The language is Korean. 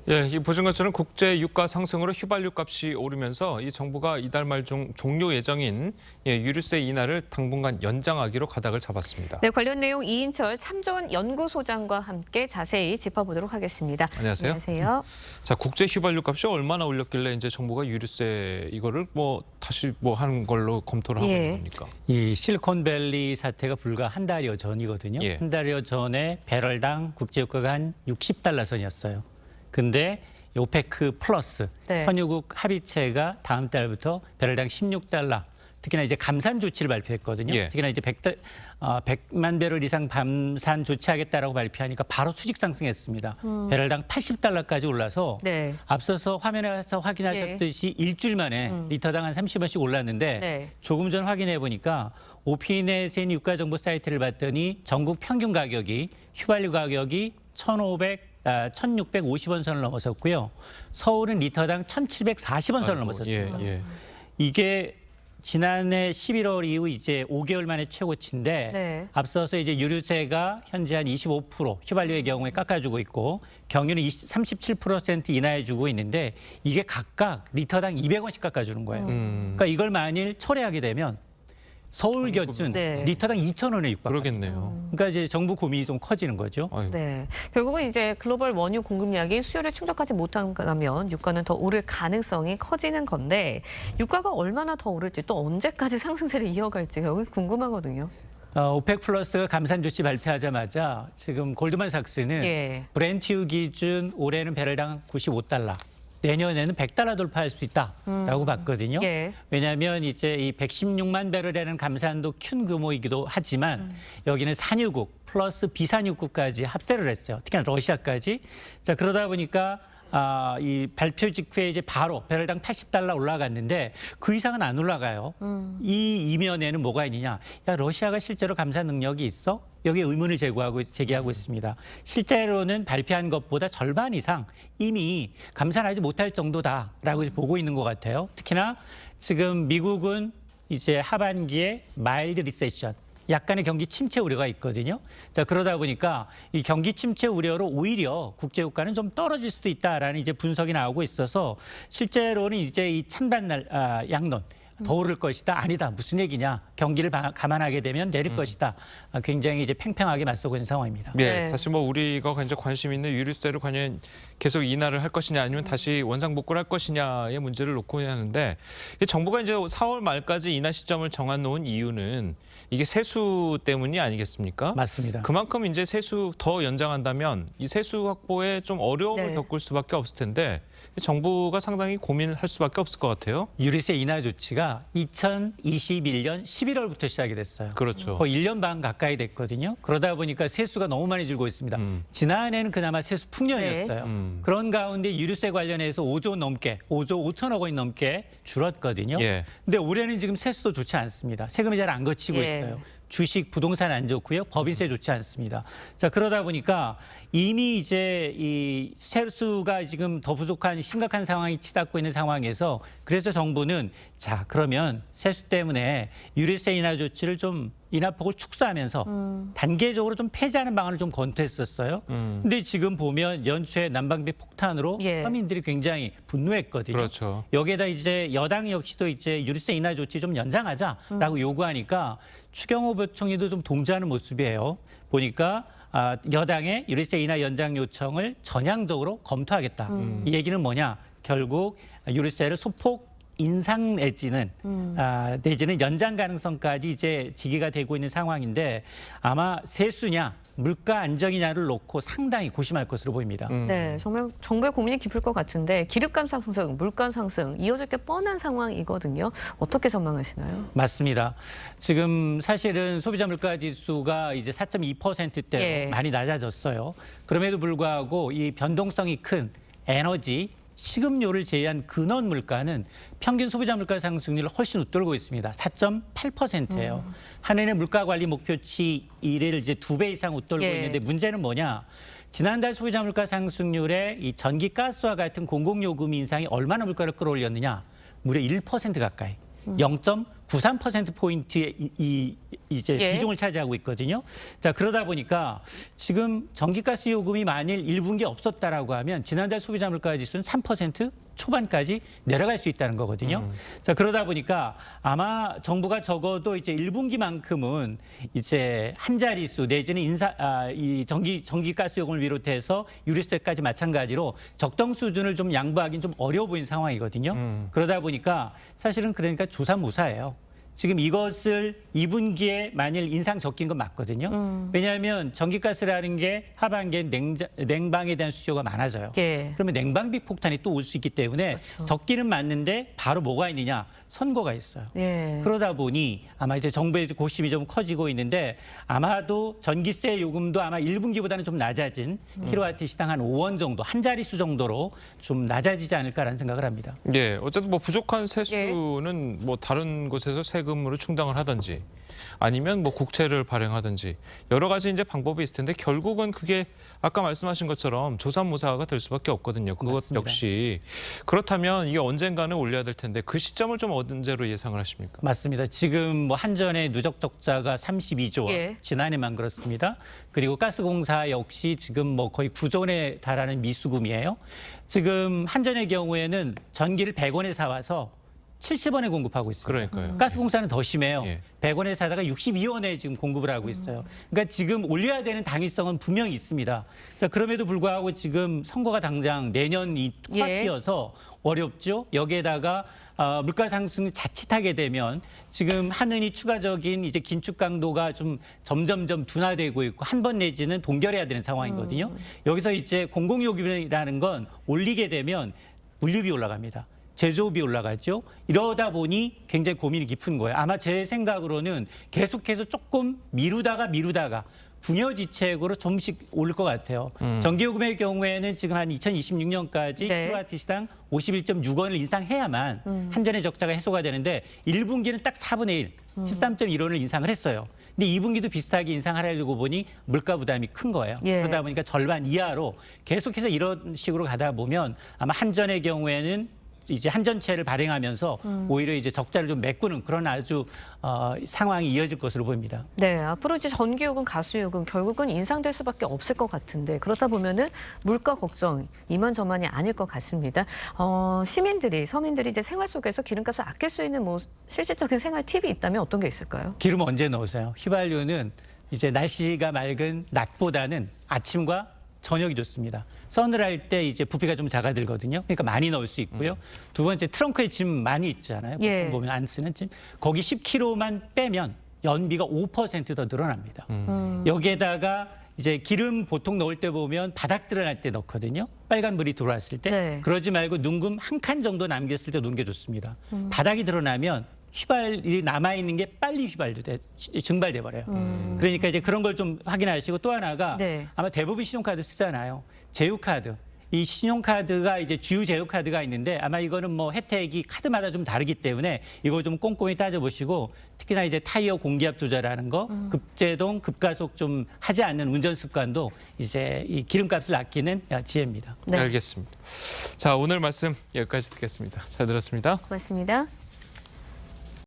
예, 이 보신 것처럼 국제 유가 상승으로 휘발유 값이 오르면서 이 정부가 이달 말 중 종료 예정인 유류세 인하를 당분간 연장하기로 가닥을 잡았습니다. 네, 관련 내용 이인철 참좋은 연구소장과 함께 자세히 짚어보도록 하겠습니다. 안녕하세요. 안녕하세요. 자, 국제 휘발유 값이 얼마나 올렸길래 이제 정부가 유류세 이거를 다시 하는 걸로 검토를 하고 있는 겁니까? 이 실리콘밸리 사태가 불과 한 달여 전이거든요. 예. 한 달여 전에 배럴당 국제유가가 한 60달러 선이었어요. 근데 오페크 플러스 네. 선유국 합의체가 다음 달부터 배럴당 16달러, 특히나 이제 감산 조치를 발표했거든요. 예. 특히나 이제 100만 배럴 이상 감산 조치하겠다라고 발표하니까 바로 수직 상승했습니다. 배럴당 80달러까지 올라서 네. 앞서서 화면에서 확인하셨듯이 일주일 만에 리터당 한 30원씩 올랐는데 네. 조금 전 확인해 보니까 오피넷의 유가 정보 사이트를 봤더니 전국 평균 가격이 휘발유 가격이 1,650원 선을 넘어섰고요. 서울은 리터당 1,740원 선을 넘어섰습니다. 예. 이게 지난해 11월 이후 이제 5개월 만에 최고치인데 네. 앞서서 이제 유류세가 현재 한 25% 휘발유의 경우에 깎아주고 있고 경유는 37% 인하해주고 있는데 이게 각각 리터당 200원씩 깎아주는 거예요. 그러니까 이걸 만일 철회하게 되면 서울 기준 네. 리터당 2,000원에 육박합니다. 그러겠네요. 그러니까 이제 정부 고민이 좀 커지는 거죠. 아유. 네, 결국은 이제 글로벌 원유 공급량이 수요를 충족하지 못한다면 유가는 더 오를 가능성이 커지는 건데 유가가 얼마나 더 오를지 또 언제까지 상승세를 이어갈지 여기 궁금하거든요. 오펙 플러스가 감산 조치 발표하자마자 지금 골드만삭스는 예. 브렌트유 기준 올해는 배럴당 95달러. 내년에는 100달러 돌파할 수 있다라고 봤거든요. 예. 왜냐하면 이제 이 116만 배럴이라는 감산도 큰 규모이기도 하지만 여기는 산유국 플러스 비산유국까지 합세를 했어요. 특히나 러시아까지. 자, 그러다 보니까 이 발표 직후에 이제 바로 배럴당 80달러 올라갔는데 그 이상은 안 올라가요. 이 이면에는 뭐가 있느냐? 야, 러시아가 실제로 감산 능력이 있어? 여기에 의문을 제기하고 있습니다. 실제로는 발표한 것보다 절반 이상 이미 감산하지 못할 정도다라고 보고 있는 것 같아요. 특히나 지금 미국은 이제 하반기에 마일드 리세션, 약간의 경기 침체 우려가 있거든요. 자, 그러다 보니까 이 경기 침체 우려로 오히려 국제유가는 좀 떨어질 수도 있다라는 이제 분석이 나오고 있어서 실제로는 이제 이 찬반 양론. 더 오를 것이다. 아니다. 무슨 얘기냐. 경기를 감안하게 되면 내릴 것이다. 굉장히 이제 팽팽하게 맞서고 있는 상황입니다. 네, 다시 우리가 이제 관심 있는 유류세를 과연 계속 인하를 할 것이냐 아니면 다시 원상복구를 할 것이냐의 문제를 놓고 해야 하는데 정부가 이제 4월 말까지 인하 시점을 정해놓은 이유는 이게 세수 때문이 아니겠습니까? 맞습니다. 그만큼 이제 세수 더 연장한다면 이 세수 확보에 좀 어려움을 네. 겪을 수밖에 없을 텐데 정부가 상당히 고민을 할 수밖에 없을 것 같아요. 유류세 인하 조치가 2021년 11월부터 시작이 됐어요. 그렇죠. 거의 1년 반 가까이 됐거든요. 그러다 보니까 세수가 너무 많이 줄고 있습니다. 지난해는 그나마 세수 풍년이었어요. 그런 가운데 유류세 관련해서 5조 넘게, 5조 5천억 원이 넘게 줄었거든요. 예. 근데 올해는 지금 세수도 좋지 않습니다. 세금이 잘 안 거치고 예. 있어요. 주식, 부동산 안 좋고요. 법인세 좋지 않습니다. 자, 그러다 보니까 이미 이제 이 세수가 지금 더 부족한 심각한 상황이 치닫고 있는 상황에서 그래서 정부는 자, 그러면 세수 때문에 유류세 인하 조치를 좀 인하폭을 축소하면서 단계적으로 좀 폐지하는 방안을 좀 검토했었어요. 근데 지금 보면 연초에 난방비 폭탄으로 예. 서민들이 굉장히 분노했거든요. 그렇죠. 여기에다 이제 여당 역시도 이제 유류세 인하 조치 좀 연장하자라고 요구하니까 추경호 부총리도 좀 동조하는 모습이에요. 보니까 여당의 유류세 인하 연장 요청을 전향적으로 검토하겠다. 이 얘기는 뭐냐? 결국 유류세를 소폭 인상 내지는 연장 가능성까지 이제 제기가 되고 있는 상황인데 아마 세수냐 물가 안정이냐를 놓고 상당히 고심할 것으로 보입니다. 네, 정말 정부의 고민이 깊을 것 같은데 기름값 상승, 물가 상승 이어질 게 뻔한 상황이거든요. 어떻게 전망하시나요? 맞습니다. 지금 사실은 소비자 물가 지수가 이제 4.2%대로 예. 많이 낮아졌어요. 그럼에도 불구하고 이 변동성이 큰 에너지, 식음료를 제외한 근원 물가는 평균 소비자 물가 상승률을 훨씬 웃돌고 있습니다. 4.8%예요. 한해는 물가 관리 목표치 1을 이제 2배 이상 웃돌고 예. 있는데 문제는 뭐냐? 지난달 소비자 물가 상승률에 이 전기, 가스와 같은 공공요금 인상이 얼마나 물가를 끌어올렸느냐? 무려 1% 가까이. 93%포인트의 이제 예. 비중을 차지하고 있거든요. 자, 그러다 보니까 지금 전기가스 요금이 만일 1분기에 없었다라고 하면 지난달 소비자 물가 지수는 3% 초반까지 내려갈 수 있다는 거거든요. 자, 그러다 보니까 아마 정부가 적어도 이제 1분기만큼은 이제 한 자릿수 내지는 이 전기가스 요금을 비롯해서 유류세까지 마찬가지로 적정 수준을 좀 양보하기는 좀 어려워 보이는 상황이거든요. 그러다 보니까 사실은 그러니까 조삼모사예요. 지금 이것을 2분기에 만일 인상 적긴 건 맞거든요. 왜냐하면 전기가스라는 게 하반기에 냉방에 대한 수요가 많아져요. 예. 그러면 냉방비 폭탄이 또 올 수 있기 때문에 그렇죠. 적기는 맞는데 바로 뭐가 있느냐? 선거가 있어요. 예. 그러다 보니 아마 이제 정부의 고심이 좀 커지고 있는데 아마도 전기세 요금도 아마 1분기보다는 좀 낮아진 킬로와트 시당 한 5원 정도, 한 자릿수 정도로 좀 낮아지지 않을까라는 생각을 합니다. 예, 어쨌든 뭐 부족한 세수는 뭐 다른 곳에서 세금으로 충당을 하든지 아니면 뭐 국채를 발행하든지 여러 가지 이제 방법이 있을 텐데 결국은 그게 아까 말씀하신 것처럼 조삼모사가 될 수밖에 없거든요. 그것 맞습니다. 역시 그렇다면 이게 언젠가는 올려야 될 텐데 그 시점을 좀 언제로 예상을 하십니까? 맞습니다. 지금 뭐 한전의 누적 적자가 32조 원, 예. 지난해만 그렇습니다. 그리고 가스공사 역시 지금 뭐 거의 9조 원에 달하는 미수금이에요. 지금 한전의 경우에는 전기를 100원에 사와서 70원에 공급하고 있습니다. 그러니까요. 가스공사는 더 심해요. 예. 100원에 사다가 62원에 지금 공급을 하고 있어요. 그러니까 지금 올려야 되는 당위성은 분명히 있습니다. 자, 그럼에도 불구하고 지금 선거가 당장 내년이 코앞이어서 어렵죠. 여기에다가 물가 상승이 자칫하게 되면 지금 하느니 추가적인 이제 긴축 강도가 좀 점점점 둔화되고 있고 한 번 내지는 동결해야 되는 상황이거든요. 여기서 이제 공공요금이라는 건 올리게 되면 물류비 올라갑니다. 제조비 올라갔죠. 이러다 보니 굉장히 고민이 깊은 거예요. 아마 제 생각으로는 계속해서 조금 미루다가 궁여지책으로 좀씩 오를 것 같아요. 전기요금의 경우에는 지금 한 2026년까지 네. 킬로와트 시당 51.6원을 인상해야만 한전의 적자가 해소가 되는데 1분기는 딱 4분의 1, 13.1원을 인상을 했어요. 근데 2분기도 비슷하게 인상하려고 보니 물가 부담이 큰 거예요. 예. 그러다 보니까 절반 이하로 계속해서 이런 식으로 가다 보면 아마 한전의 경우에는 이제 한전채를 발행하면서 오히려 이제 적자를 좀 메꾸는 그런 아주 상황이 이어질 것으로 보입니다. 네, 앞으로 이제 전기요금, 가스요금 결국은 인상될 수밖에 없을 것 같은데 그렇다 보면은 물가 걱정 이만저만이 아닐 것 같습니다. 서민들이 이제 생활 속에서 기름값을 아낄 수 있는 뭐 실질적인 생활 팁이 있다면 어떤 게 있을까요? 기름 언제 넣으세요? 휘발유는 이제 날씨가 맑은 낮보다는 아침과 저녁이 좋습니다. 서늘할 때 이제 부피가 좀 작아들거든요. 그러니까 많이 넣을 수 있고요. 두 번째 트렁크에 짐 많이 있잖아요. 예. 보통 보면 안 쓰는 짐. 거기 10kg만 빼면 연비가 5% 더 늘어납니다. 여기에다가 이제 기름 보통 넣을 때 보면 바닥 드러날 때 넣거든요. 빨간 불이 들어왔을 때. 네. 그러지 말고 눈금 한 칸 정도 남겼을 때 놓는 게 좋습니다. 바닥이 드러나면 휘발이 남아있는 게 빨리 증발돼 버려요. 그러니까 이제 그런 걸 좀 확인하시고 또 하나가 네. 아마 대부분 신용카드 쓰잖아요. 제휴카드. 이 신용카드가 이제 주유 제휴카드가 있는데 아마 이거는 뭐 혜택이 카드마다 좀 다르기 때문에 이거 좀 꼼꼼히 따져보시고 특히나 이제 타이어 공기압 조절하는 거, 급제동, 급가속 좀 하지 않는 운전 습관도 이제 이 기름값을 아끼는 지혜입니다. 네. 알겠습니다. 자, 오늘 말씀 여기까지 듣겠습니다. 잘 들었습니다. 고맙습니다.